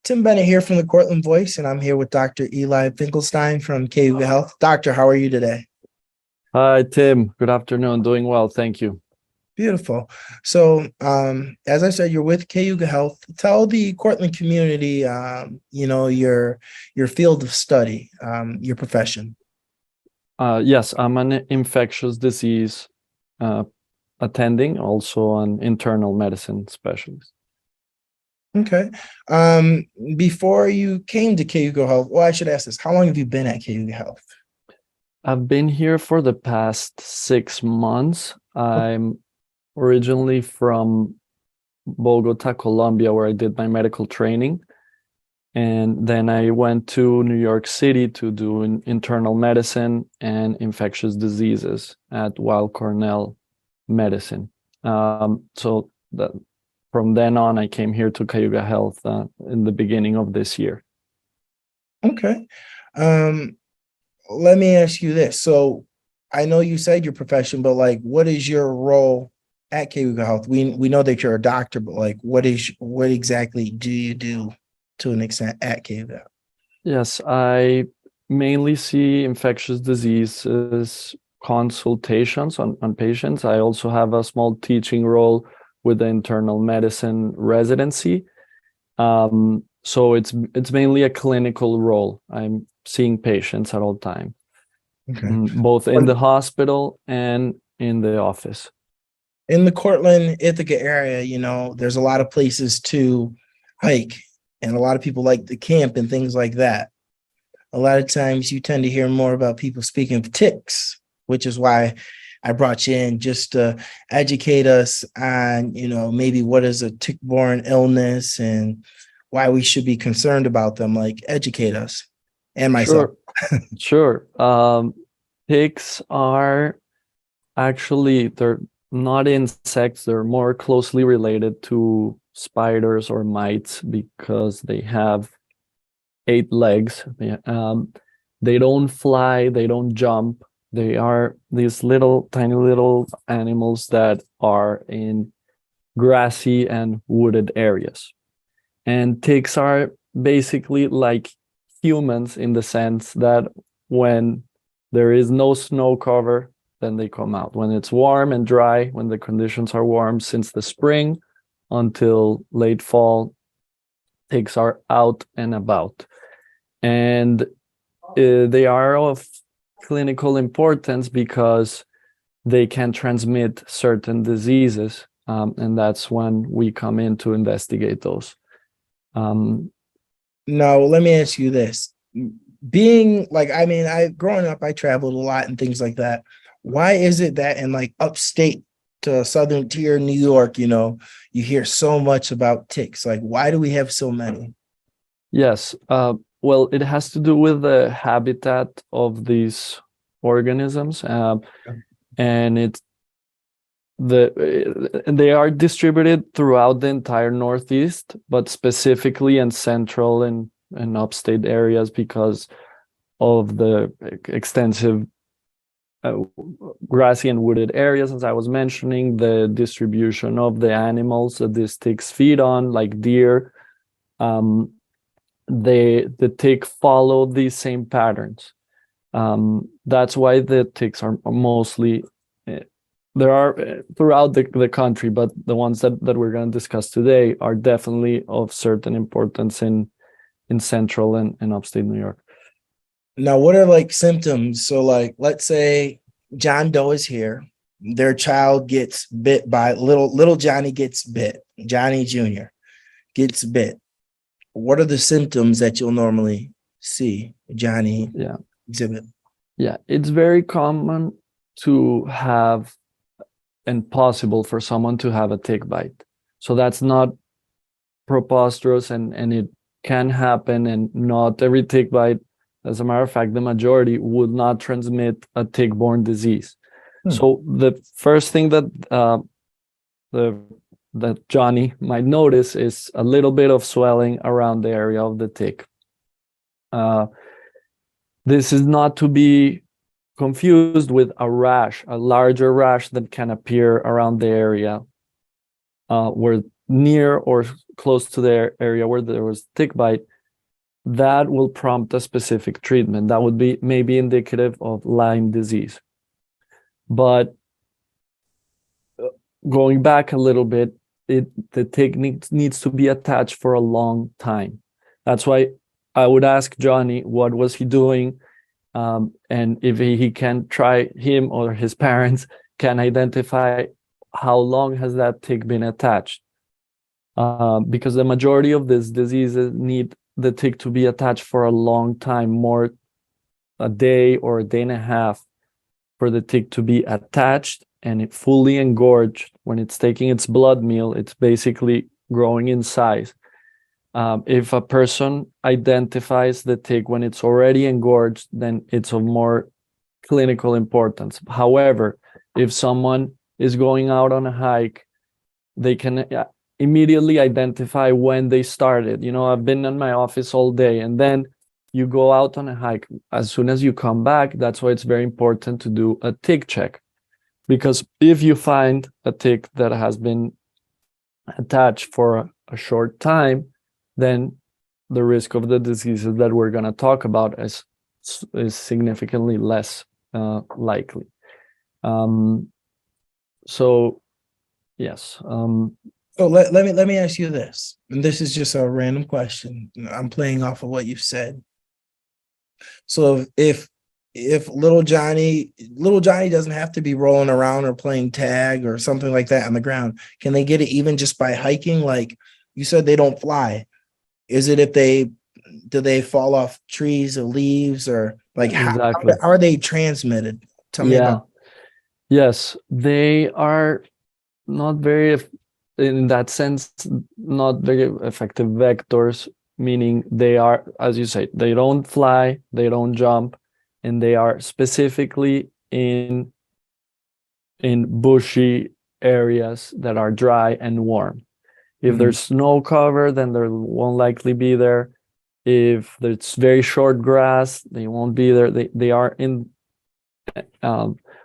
Tim Bennett here from the Cortland Voice, and I'm here with Dr. Eli Finkelsztein from Cayuga Health. Doctor, how are you today? Hi, Tim. Good afternoon. Doing well. Thank you. Beautiful. So, as I said, you're with Cayuga Health. Tell the Cortland community, your field of study, your profession. Yes, I'm an infectious disease uh, attending, also an internal medicine specialist. Okay. Um, Before you came to Cayuga Health, well, I should ask this: how long have you been at Cayuga Health? I've been here for the past 6 months. I'm originally from Bogota, Colombia, where I did my medical training. And then I went to New York City to do internal medicine and infectious diseases at Weill Cornell Medicine. So that from then on, I came here to Cayuga Health in the beginning of this year. Okay. Um, Let me ask you this. So I know you said your profession, but like what is your role at Cayuga Health? We know that you're a doctor, but like what exactly do you do to an extent at Cayuga? Yes, I mainly see infectious diseases consultations on patients. I also have a small teaching role with the internal medicine residency. So it's mainly a clinical role. I'm seeing patients at all time, Okay. both in the hospital and in the office. In the Cortland, Ithaca area, there's a lot of places to hike and a lot of people like to camp and things like that. A lot of times you tend to hear more about people speaking of ticks, which is why I brought you in just to educate us on, maybe what is a tick-borne illness and why we should be concerned about them, like educate us and myself. Sure, sure. Ticks are actually, they're not insects. They're more closely related to spiders or mites because they have 8 legs. They don't fly, they don't jump. They are these little, tiny little animals that are in grassy and wooded areas. And ticks are basically like humans in the sense that when there is no snow cover, then they come out. When it's warm and dry, when the conditions are warm since the spring until late fall, ticks are out and about. And they are of clinical importance because they can transmit certain diseases. And that's when we come in to investigate those. Um, Now, let me ask you this. Being like, I mean, growing up, I traveled a lot and things like that. Why is it that in like upstate to southern tier New York, you hear so much about ticks? Like, why do we have so many? yes, well, it has to do with the habitat of these organisms, and they are distributed throughout the entire Northeast, but specifically in central and upstate areas because of the extensive uh, grassy and wooded areas, as I was mentioning, the distribution of the animals that these ticks feed on, like deer. Um, the tick follow these same patterns. That's why the ticks are mostly there are throughout the country, but the ones that we're going to discuss today are definitely of certain importance in central and upstate New York. Now, what are like symptoms? So, like, let's say John Doe is here, their child gets bit by little Johnny gets bit, Johnny Jr. gets bit. What are the symptoms that you'll normally see Johnny Yeah, exhibit? yeah, it's very common to have and possible for someone to have a tick bite. So that's not preposterous, and it can happen, and not every tick bite, as a matter of fact, the majority would not transmit a tick-borne disease. Hmm. So the first thing the that Johnny might notice is a little bit of swelling around the area of the tick. Uh, this is not to be confused with a rash, a larger rash that can appear around the area were near or close to the area where there was tick bite, that will prompt a specific treatment. That would be maybe indicative of Lyme disease. But going back a little bit, the tick needs to be attached for a long time. That's why I would ask Johnny what was he doing, and if he can try, him or his parents can identify how long has that tick been attached. Because the majority of these diseases need the tick to be attached for a long time, more a day or a day and a half, for the tick to be attached and it fully engorged. When it's taking its blood meal, it's basically growing in size. If a person identifies the tick when it's already engorged, then it's of more clinical importance. However, if someone is going out on a hike, they can immediately identify when they started. I've been in my office all day, and then you go out on a hike. As soon as you come back, that's why it's very important to do a tick check. Because if you find a tick that has been attached for a short time, then the risk of the diseases that we're going to talk about is significantly less likely. So yes. So let me ask you this, and this is just a random question. I'm playing off of what you've said. So if little Johnny doesn't have to be rolling around or playing tag or something like that on the ground, can they get it even just by hiking? Like you said, they don't fly. Is it do they fall off trees or leaves, or like Exactly. how are they transmitted? Tell me about. Yes, they are not very, in that sense, not very effective vectors, meaning they are, as you say, they don't fly, they don't jump, and they are specifically in bushy areas that are dry and warm. If there's snow cover, then they won't likely be there. If there's very short grass, they won't be there. They are in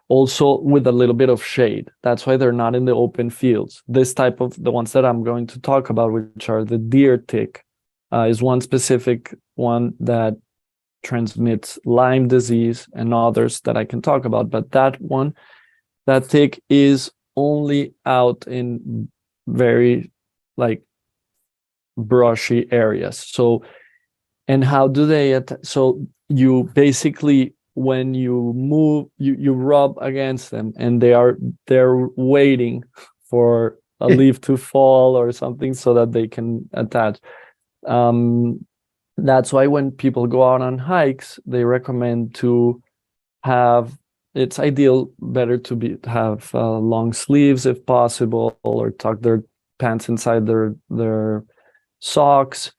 also with a little bit of shade. That's why they're not in the open fields. This type of, the ones that I'm going to talk about, which are the deer tick, is one specific one that transmits Lyme disease, and others that I can talk about. But that tick is only out in very brushy areas. So, and how do they so you basically, when you move, you rub against them, and they're waiting for a leaf to fall or something so that they can attach. That's why when people go out on hikes, they recommend to have, it's ideal, better to have long sleeves if possible, or tuck their pants inside their socks.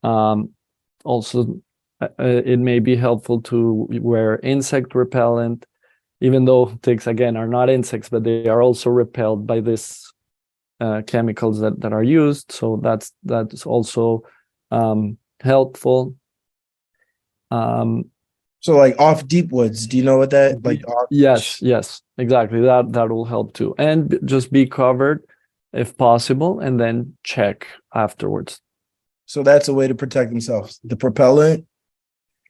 Also, it may be helpful to wear insect repellent, even though ticks, again, are not insects, but they are also repelled by this chemicals that are used. So that's also helpful. So like off deep woods, do you know what that like? Yes, exactly. That will help too. And just be covered if possible, and then check afterwards. So that's a way to protect themselves. The propellant,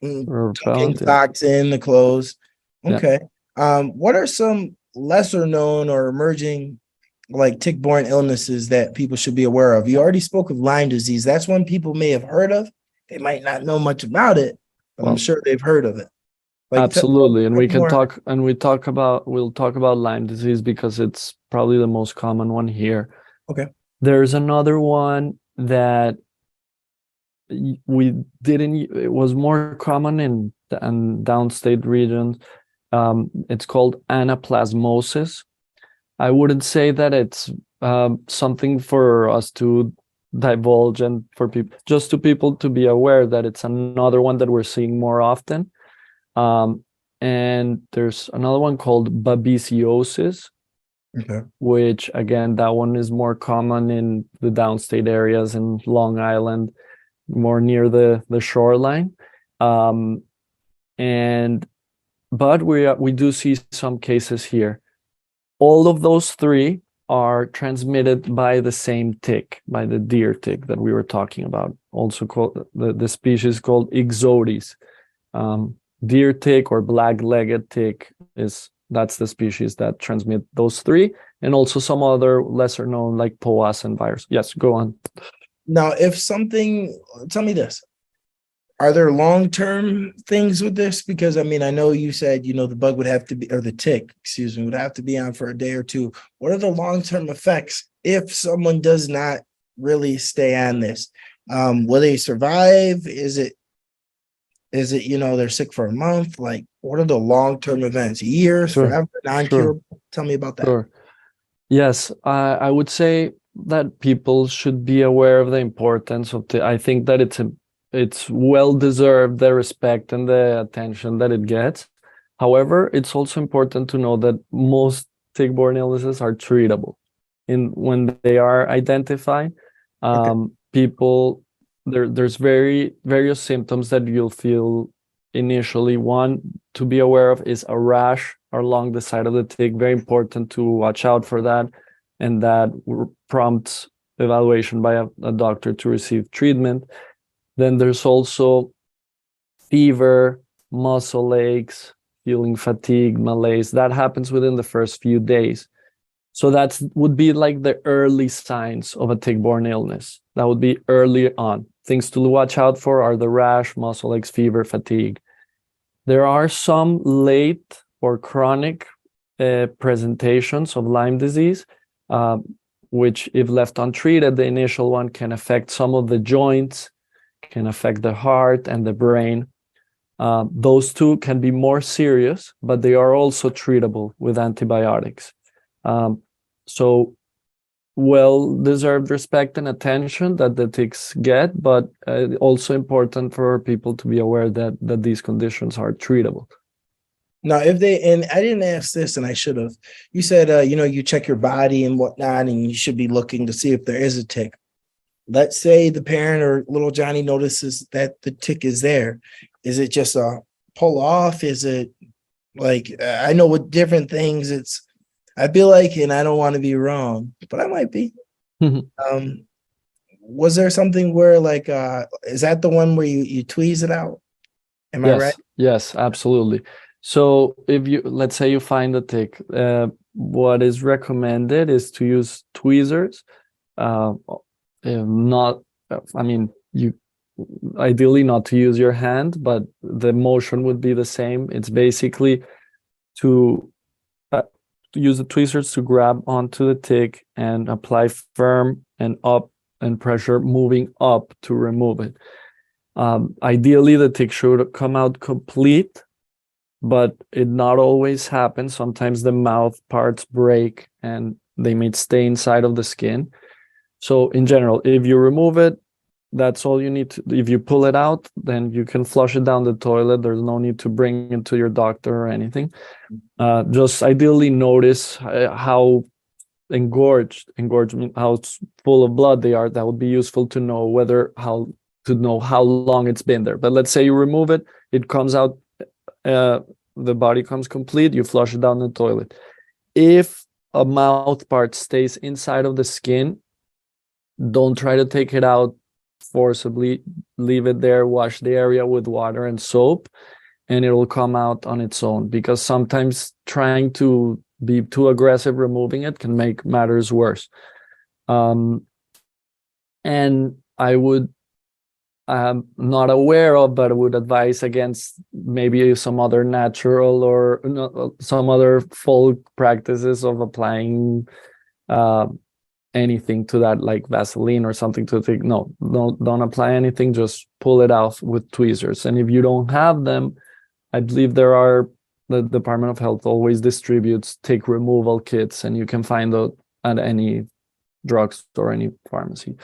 tucking socks in the clothes. Okay. Yeah. What are some lesser known or emerging like tick-borne illnesses that people should be aware of? You already spoke of Lyme disease. That's one people may have heard of. They might not know much about it, but I'm sure they've heard of it. Like, absolutely. And we'll talk about Lyme disease because it's probably the most common one here. Okay. There's another one that it was more common in downstate regions. It's called anaplasmosis. I wouldn't say that it's something for us to divulge, and for people to be aware that it's another one that we're seeing more often. And there's another one called babesiosis, which, again, that one is more common in the downstate areas in Long Island, more near the shoreline. But we do see some cases here. All of those three are transmitted by the same tick, by the deer tick that we were talking about, also called the species called Ixodes. Deer tick or black-legged tick that's the species that transmit those three, and also some other lesser known like Powassan virus. Yes, go on. Now, if something, tell me this. Are there long-term things with this? Because I mean, I know you said, the bug would have to be, or the tick, excuse me, would have to be on for a day or two. What are the long-term effects if someone does not really stay on this? Will they survive? Is it, they're sick for a month? Like, what are the long-term events? Years, Sure, forever, sure, non-curable? Tell me about that. sure. Yes, I would say that people should be aware of the importance of I think that it's well deserved, the respect and the attention that it gets. However, it's also important to know that most tick-borne illnesses are treatable. When they are identified, Okay. people there's various symptoms that you'll feel initially. One to be aware of is a rash along the side of the tick. Very important to watch out for that, and that prompts evaluation by a doctor to receive treatment. Then there's also fever, muscle aches, feeling fatigue, malaise. That happens within the first few days. So that would be like the early signs of a tick-borne illness. That would be early on. Things to watch out for are the rash, muscle aches, fever, fatigue. There are some late or chronic presentations of Lyme disease, which, if left untreated, the initial one can affect some of the joints, can affect the heart and the brain. Those two can be more serious, but they are also treatable with antibiotics. So well-deserved respect and attention that the ticks get, but also important for people to be aware that these conditions are treatable. Now, and I didn't ask this and I should have, you said, you check your body and whatnot, and you should be looking to see if there is a tick. Let's say the parent or little Johnny notices that the tick is there. Is it just a pull off? Is it like, I know with different things, I feel like, and I don't want to be wrong, but I might be. Was there something where like, is that the one where you tweeze it out? Am I right? Yes, absolutely. So if let's say you find a tick, what is recommended is to use tweezers. You ideally not to use your hand, but the motion would be the same. It's basically to use the tweezers to grab onto the tick and apply firm and up and pressure moving up to remove it. Ideally, the tick should come out complete, but it not always happens. Sometimes the mouth parts break and they may stay inside of the skin. So in general, if you remove it, that's all you need to. If you pull it out, then you can flush it down the toilet. There's no need to bring it to your doctor or anything. Just ideally notice how engorged, how full of blood they are. That would be useful to know how long it's been there. But let's say you remove it, it comes out, the body comes complete, you flush it down the toilet. If a mouth part stays inside of the skin, don't try to take it out forcibly. Leave it there, wash the area with water and soap, and it will come out on its own, because sometimes trying to be too aggressive removing it can make matters worse. And I'm not aware of, but I would advise against maybe some other natural or some other folk practices of applying anything to that, like Vaseline or something to think. No, don't apply anything. Just pull it off with tweezers. And if you don't have them, I believe the Department of Health always distributes tick removal kits, and you can find those at any drugstore or any pharmacy.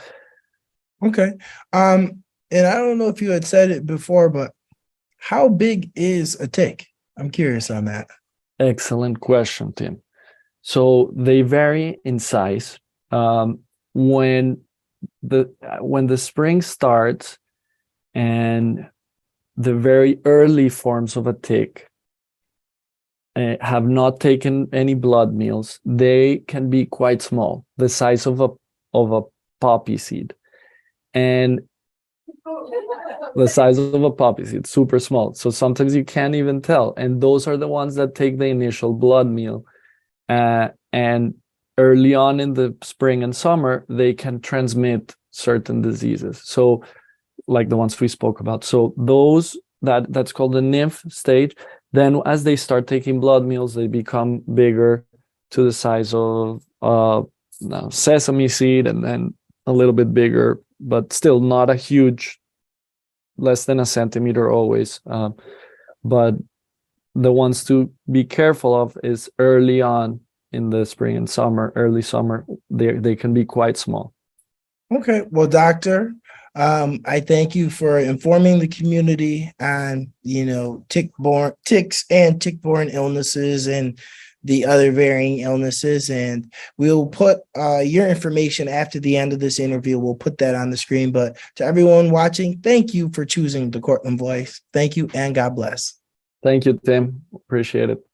Okay. And I don't know if you had said it before, but how big is a tick? I'm curious on that. Excellent question, Tim. So they vary in size. When the spring starts and the very early forms of a tick have not taken any blood meals, they can be quite small, the size of a poppy seed. And the size of a poppy seed, super small. So sometimes you can't even tell. And those are the ones that take the initial blood meal. And early on in the spring and summer, they can transmit certain diseases. So like the ones we spoke about. So those that's called the nymph stage. Then as they start taking blood meals, they become bigger to the size of sesame seed, and then a little bit bigger, but still not a huge, less than a centimeter always. But the ones to be careful of is early on in the spring and summer, early summer, they can be quite small. Okay, well, doctor, I thank you for informing the community on, ticks and tick-borne illnesses and the other varying illnesses. And we'll put your information after the end of this interview. We'll put that on the screen. But to everyone watching, thank you for choosing the Cortland Voice. Thank you, and God bless. Thank you, Tim. Appreciate it.